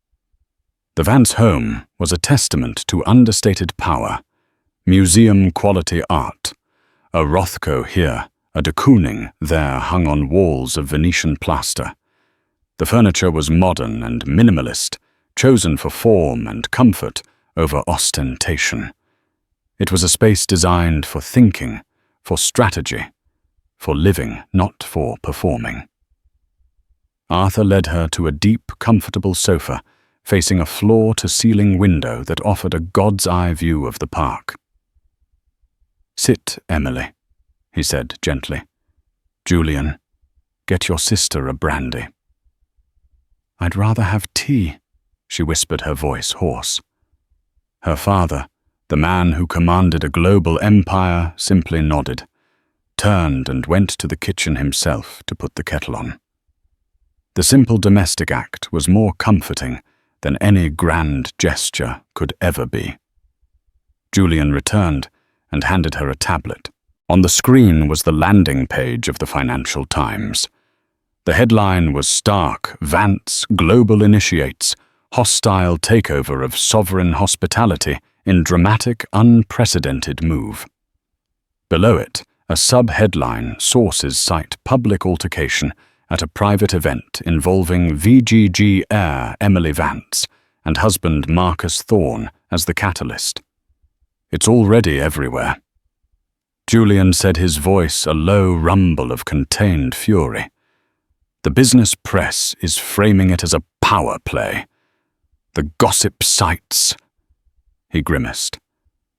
The Vance home was a testament to understated power, museum-quality art, a Rothko here, a de Kooning there hung on walls of Venetian plaster. The furniture was modern and minimalist, chosen for form and comfort over ostentation. It was a space designed for thinking, for strategy, for living, not for performing. Arthur led her to a deep, comfortable sofa facing a floor-to-ceiling window that offered a god's-eye view of the park. "Sit, Emily," he said gently. "Julian, get your sister a brandy." "I'd rather have tea," she whispered, her voice hoarse. Her father, the man who commanded a global empire, simply nodded, turned and went to the kitchen himself to put the kettle on. The simple domestic act was more comforting than any grand gesture could ever be. Julian returned and handed her a tablet. On the screen was the landing page of the Financial Times. The headline was stark: "Vance Global Initiates Hostile Takeover of Sovereign Hospitality in Dramatic Unprecedented Move." Below it, a sub-headline: "Sources cite public altercation at a private event involving VGG heir Emily Vance and husband Marcus Thorne as the catalyst." It's already everywhere. Julian said, his voice a low rumble of contained fury. The business press is framing it as a power play. The gossip sites. He grimaced.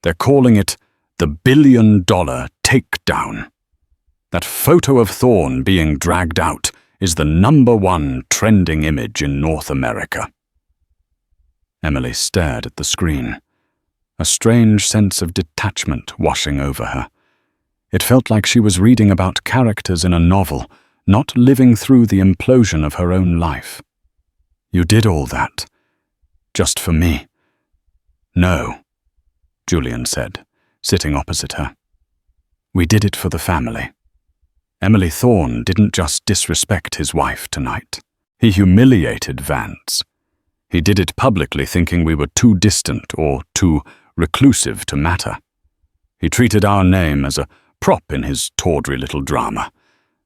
They're calling it the billion-dollar takedown. That photo of Thorne being dragged out is the #1 trending image in North America. Emily stared at the screen, a strange sense of detachment washing over her. It felt like she was reading about characters in a novel, not living through the implosion of her own life. "You did all that, just for me." "No," Julian said, sitting opposite her. "We did it for the family." Emily Thorne didn't just disrespect his wife tonight. He humiliated Vance. He did it publicly, thinking we were too distant or too reclusive to matter. He treated our name as a prop in his tawdry little drama.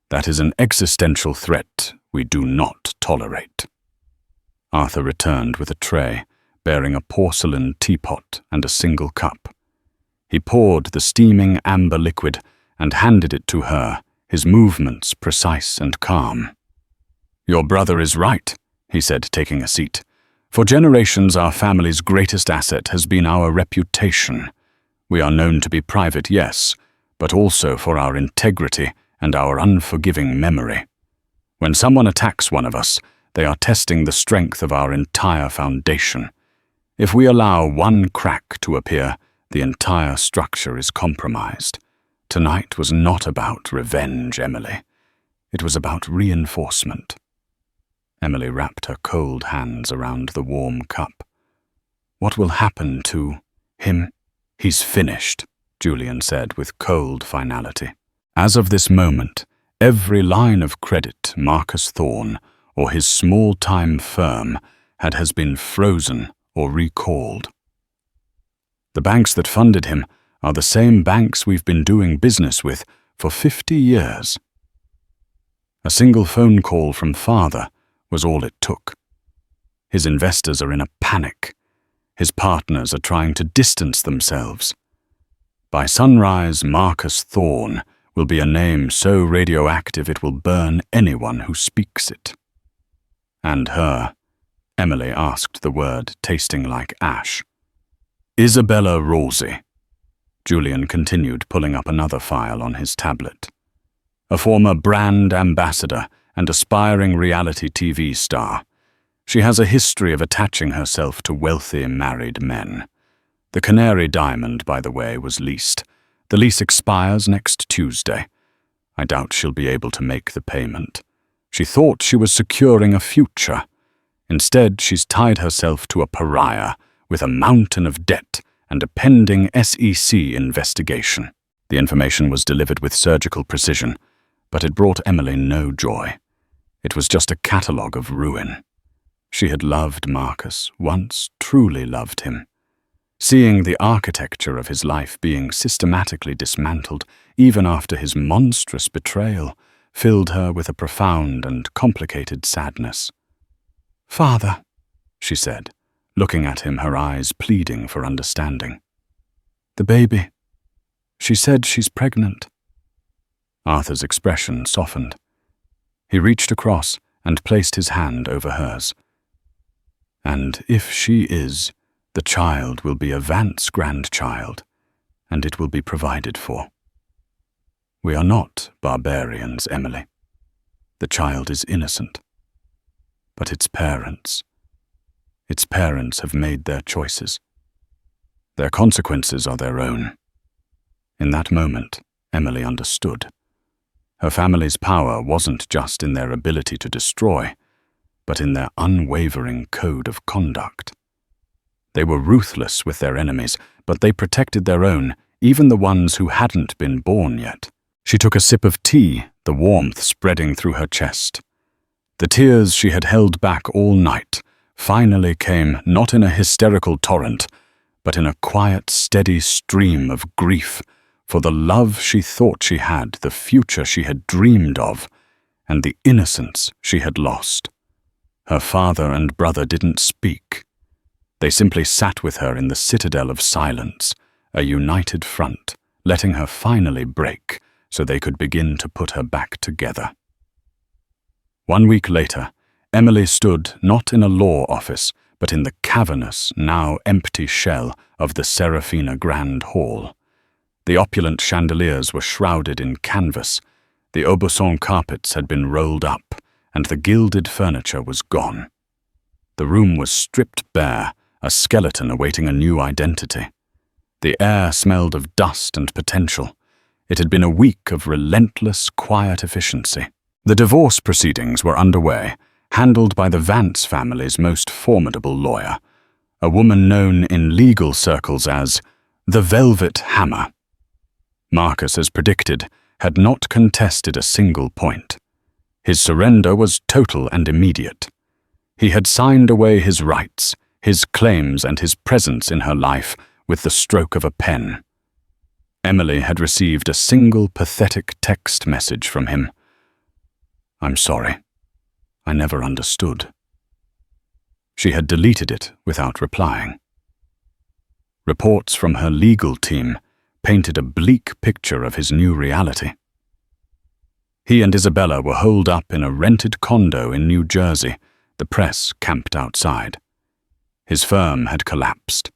That is an existential threat we do not tolerate. Arthur returned with a tray, bearing a porcelain teapot and a single cup. He poured the steaming amber liquid and handed it to her, his movements precise and calm. "Your brother is right," he said, taking a seat. "For generations, our family's greatest asset has been our reputation. We are known to be private, yes, but also for our integrity and our unforgiving memory. When someone attacks one of us, they are testing the strength of our entire foundation. If we allow one crack to appear, the entire structure is compromised. Tonight was not about revenge, Emily. It was about reinforcement." Emily wrapped her cold hands around the warm cup. "What will happen to him?" "He's finished," Julian said with cold finality. As of this moment, every line of credit Marcus Thorne or his small-time firm has been frozen or recalled. The banks that funded him are the same banks we've been doing business with for 50 years. A single phone call from father was all it took. His investors are in a panic. His partners are trying to distance themselves. By sunrise, Marcus Thorne will be a name so radioactive it will burn anyone who speaks it. And her, Emily asked the word tasting like ash. Isabella Rosie. Julian continued pulling up another file on his tablet. A former brand ambassador and aspiring reality TV star. She has a history of attaching herself to wealthy married men. The Canary Diamond, by the way, was leased. The lease expires next Tuesday. I doubt she'll be able to make the payment. She thought she was securing a future. Instead, she's tied herself to a pariah with a mountain of debt and a pending SEC investigation. The information was delivered with surgical precision, but it brought Emily no joy. It was just a catalogue of ruin. She had loved Marcus, once truly loved him. Seeing the architecture of his life being systematically dismantled, even after his monstrous betrayal, filled her with a profound and complicated sadness. "Father," she said, looking at him, her eyes pleading for understanding. "The baby. She said she's pregnant." Arthur's expression softened. He reached across and placed his hand over hers. "And if she is, the child will be a Vance grandchild, and it will be provided for. We are not barbarians, Emily. The child is innocent. But its parents have made their choices. Their consequences are their own." In that moment, Emily understood. Her family's power wasn't just in their ability to destroy, but in their unwavering code of conduct. They were ruthless with their enemies, but they protected their own, even the ones who hadn't been born yet. She took a sip of tea, the warmth spreading through her chest. The tears she had held back all night finally came not in a hysterical torrent, but in a quiet, steady stream of grief for the love she thought she had, the future she had dreamed of, and the innocence she had lost. Her father and brother didn't speak. They simply sat with her in the citadel of silence, a united front, letting her finally break so they could begin to put her back together. 1 week later, Emily stood not in a law office, but in the cavernous, now empty shell of the Serafina Grand Hall. The opulent chandeliers were shrouded in canvas, the Aubusson carpets had been rolled up, and the gilded furniture was gone. The room was stripped bare, a skeleton awaiting a new identity. The air smelled of dust and potential. It had been a week of relentless, quiet efficiency. The divorce proceedings were underway, handled by the Vance family's most formidable lawyer, a woman known in legal circles as the Velvet Hammer. Marcus, as predicted, had not contested a single point. His surrender was total and immediate. He had signed away his rights, his claims, and his presence in her life with the stroke of a pen. Emily had received a single pathetic text message from him. "I'm sorry. I never understood." She had deleted it without replying. Reports from her legal team painted a bleak picture of his new reality. He and Isabella were holed up in a rented condo in New Jersey, the press camped outside. His firm had collapsed.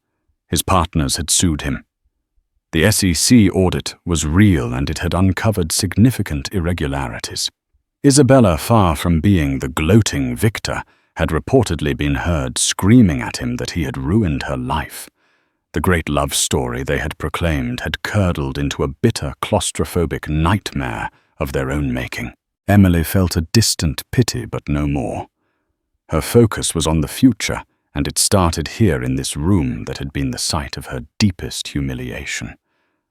His partners had sued him. The SEC audit was real and it had uncovered significant irregularities. Isabella, far from being the gloating victor, had reportedly been heard screaming at him that he had ruined her life. The great love story they had proclaimed had curdled into a bitter, claustrophobic nightmare of their own making. Emily felt a distant pity, but no more. Her focus was on the future, and it started here in this room that had been the site of her deepest humiliation.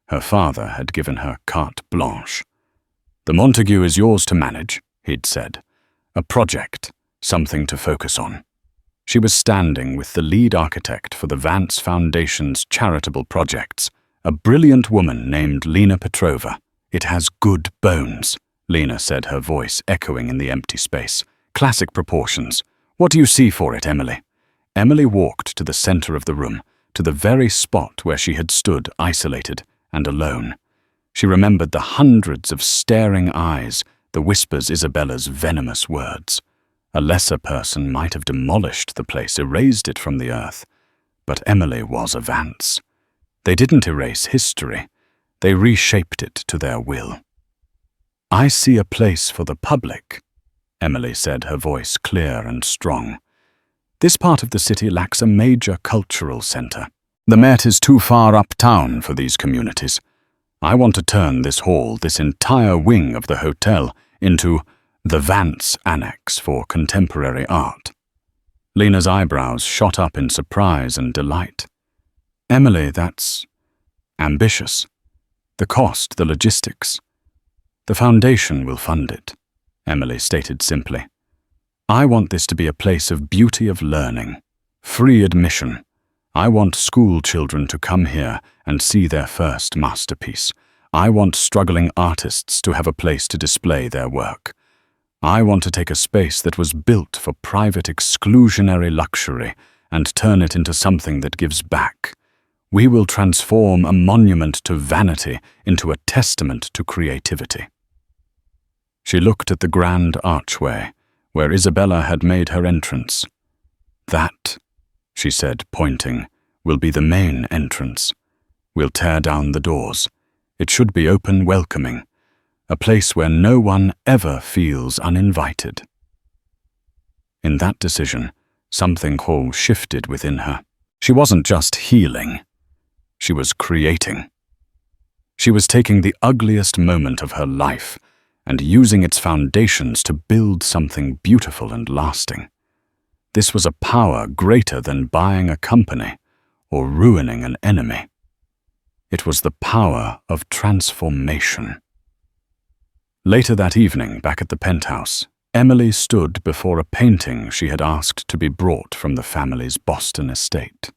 Her father had given her carte blanche. "The Montague is yours to manage," he'd said. "A project, something to focus on." She was standing with the lead architect for the Vance Foundation's charitable projects, a brilliant woman named Lena Petrova. "It has good bones," Lena said, her voice echoing in the empty space. "Classic proportions. What do you see for it, Emily?" Emily walked to the center of the room, to the very spot where she had stood isolated and alone. She remembered the hundreds of staring eyes, the whispers Isabella's venomous words. A lesser person might have demolished the place, erased it from the earth. But Emily was a Vance. They didn't erase history. They reshaped it to their will. "I see a place for the public," Emily said, her voice clear and strong. "This part of the city lacks a major cultural centre. The Met is too far uptown for these communities. I want to turn this hall, this entire wing of the hotel, into the Vance Annex for contemporary art." Lena's eyebrows shot up in surprise and delight. "Emily, that's ambitious. The cost, the logistics." "The foundation will fund it," Emily stated simply. "I want this to be a place of beauty, of learning, free admission. I want school children to come here and see their first masterpiece. I want struggling artists to have a place to display their work. I want to take a space that was built for private exclusionary luxury and turn it into something that gives back. We will transform a monument to vanity into a testament to creativity." She looked at the grand archway, where Isabella had made her entrance. "That," she said, pointing, "will be the main entrance. We'll tear down the doors. It should be open, welcoming, a place where no one ever feels uninvited." In that decision, something whole shifted within her. She wasn't just healing. She was creating. She was taking the ugliest moment of her life and using its foundations to build something beautiful and lasting. This was a power greater than buying a company or ruining an enemy. It was the power of transformation. Later that evening, back at the penthouse, Emily stood before a painting she had asked to be brought from the family's Boston estate.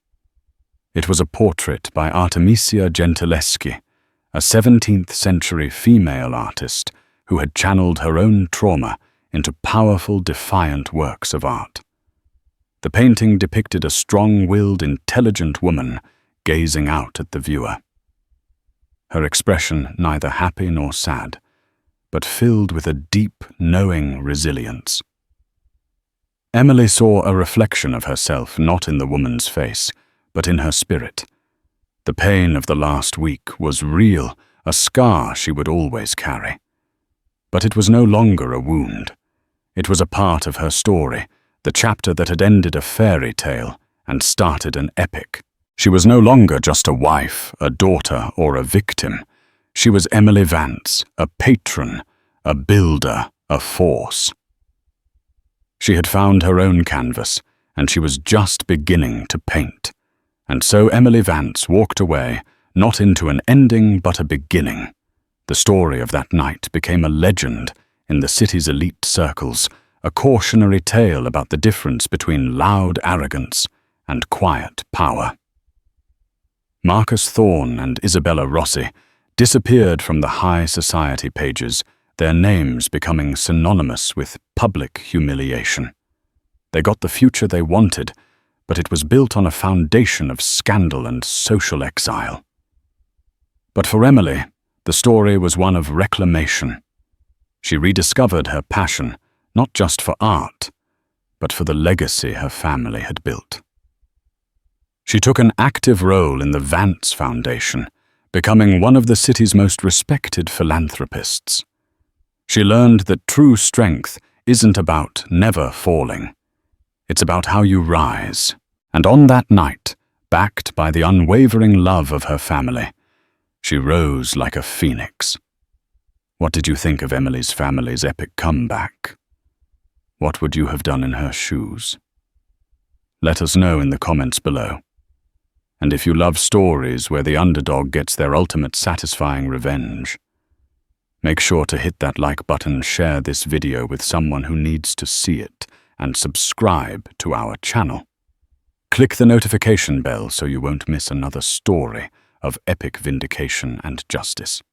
It was a portrait by Artemisia Gentileschi, a 17th-century female artist who had channeled her own trauma into powerful, defiant works of art. The painting depicted a strong-willed, intelligent woman gazing out at the viewer. Her expression neither happy nor sad, but filled with a deep, knowing resilience. Emily saw a reflection of herself not in the woman's face, but in her spirit. The pain of the last week was real, a scar she would always carry. But it was no longer a wound. It was a part of her story, the chapter that had ended a fairy tale and started an epic. She was no longer just a wife, a daughter, or a victim. She was Emily Vance, a patron, a builder, a force. She had found her own canvas, and she was just beginning to paint. And so Emily Vance walked away, not into an ending but a beginning. The story of that night became a legend in the city's elite circles, a cautionary tale about the difference between loud arrogance and quiet power. Marcus Thorne and Isabella Rossi disappeared from the high society pages, their names becoming synonymous with public humiliation. They got the future they wanted, but it was built on a foundation of scandal and social exile. But for Emily, the story was one of reclamation. She rediscovered her passion, not just for art, but for the legacy her family had built. She took an active role in the Vance Foundation, becoming one of the city's most respected philanthropists. She learned that true strength isn't about never falling. It's about how you rise. And on that night, backed by the unwavering love of her family, she rose like a phoenix. What did you think of Emily's family's epic comeback? What would you have done in her shoes? Let us know in the comments below. And if you love stories where the underdog gets their ultimate satisfying revenge, make sure to hit that like button, share this video with someone who needs to see it, and subscribe to our channel. Click the notification bell so you won't miss another story of epic vindication and justice.